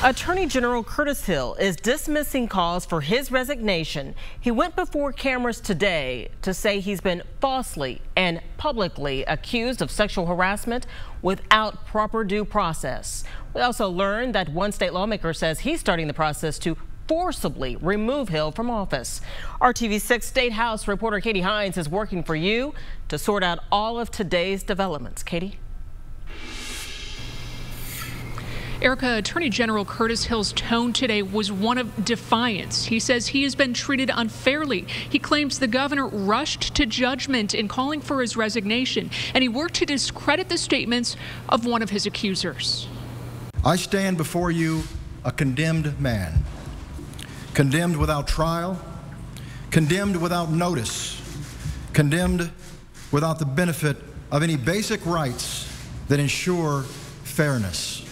Attorney General Curtis Hill is dismissing calls for his resignation. He went before cameras today to say he's been falsely and publicly accused of sexual harassment without proper due process. We also learned that one state lawmaker says he's starting the process to forcibly remove Hill from office. Our TV6 State House reporter Katie Hines is working for you to sort out all of today's developments. Katie? Erica, Attorney General Curtis Hill's tone today was one of defiance. He says he has been treated unfairly. He claims the governor rushed to judgment in calling for his resignation, and he worked to discredit the statements of one of his accusers. I stand before you a condemned man, condemned without trial, condemned without notice, condemned without the benefit of any basic rights that ensure fairness.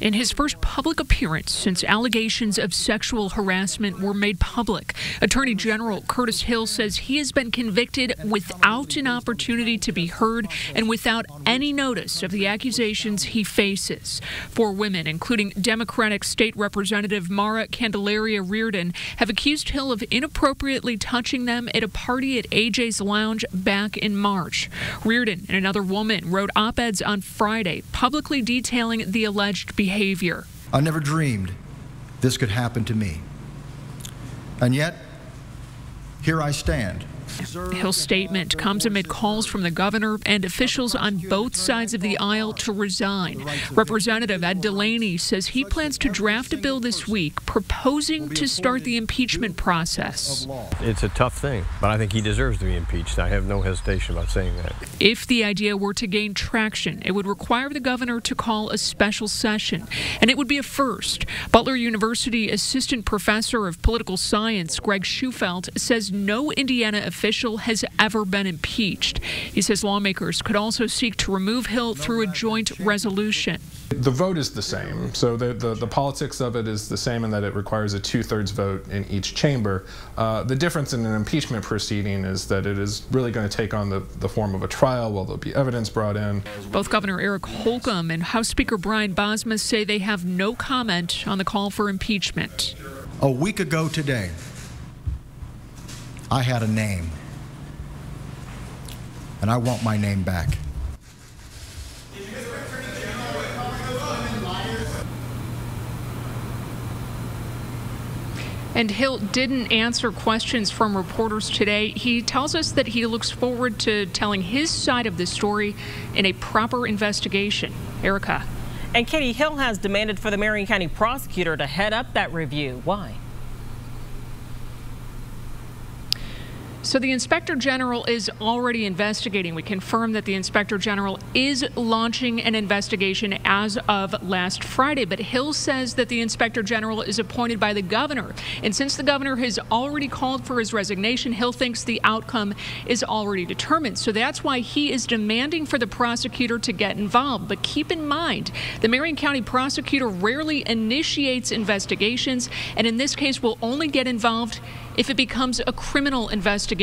In his first public appearance since allegations of sexual harassment were made public, Attorney General Curtis Hill says he has been convicted without an opportunity to be heard and without any notice of the accusations he faces. 4 women, including Democratic State Representative Mara Candelaria Reardon, have accused Hill of inappropriately touching them at a party at AJ's Lounge back in March. Reardon and another woman wrote op-eds on Friday publicly detailing the alleged behavior. I never dreamed this could happen to me. And yet, here I stand. Hill's statement comes amid calls from the governor and officials on both sides of the aisle to resign. Representative Ed Delaney says he plans to draft a bill this week proposing to start the impeachment process. It's a tough thing, but I think he deserves to be impeached. I have no hesitation about saying that. If the idea were to gain traction, it would require the governor to call a special session, and it would be a first. Butler University Assistant Professor of Political Science Greg Schufelt says no Indiana official has ever been impeached. He says lawmakers could also seek to remove Hill through a joint resolution. The vote is the same, so the politics of it is the same in that it requires a 2/3 vote in each chamber. The difference in an impeachment proceeding is that it is really going to take on the form of a trial while there'll be evidence brought in. Both Governor Eric Holcomb and House Speaker Brian Bosma say they have no comment on the call for impeachment. A week ago today, I had a name, and I want my name back. And Hill didn't answer questions from reporters today. He tells us that he looks forward to telling his side of the story in a proper investigation. Erica. And Katie, Hill has demanded for the Marion County prosecutor to head up that review. Why? So the Inspector General is already investigating. We confirm that the Inspector General is launching an investigation as of last Friday. But Hill says that the Inspector General is appointed by the governor. And since the governor has already called for his resignation, Hill thinks the outcome is already determined. So that's why he is demanding for the prosecutor to get involved. But keep in mind, the Marion County prosecutor rarely initiates investigations, and in this case will only get involved if it becomes a criminal investigation.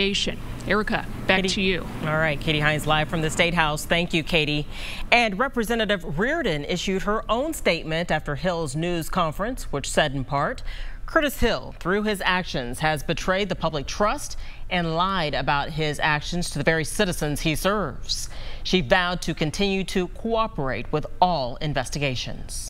Erica, back to you. All right, Katie Hines live from the State House. Thank you, Katie. And Representative Reardon issued her own statement after Hill's news conference, which said in part, Curtis Hill, through his actions, has betrayed the public trust and lied about his actions to the very citizens he serves. She vowed to continue to cooperate with all investigations.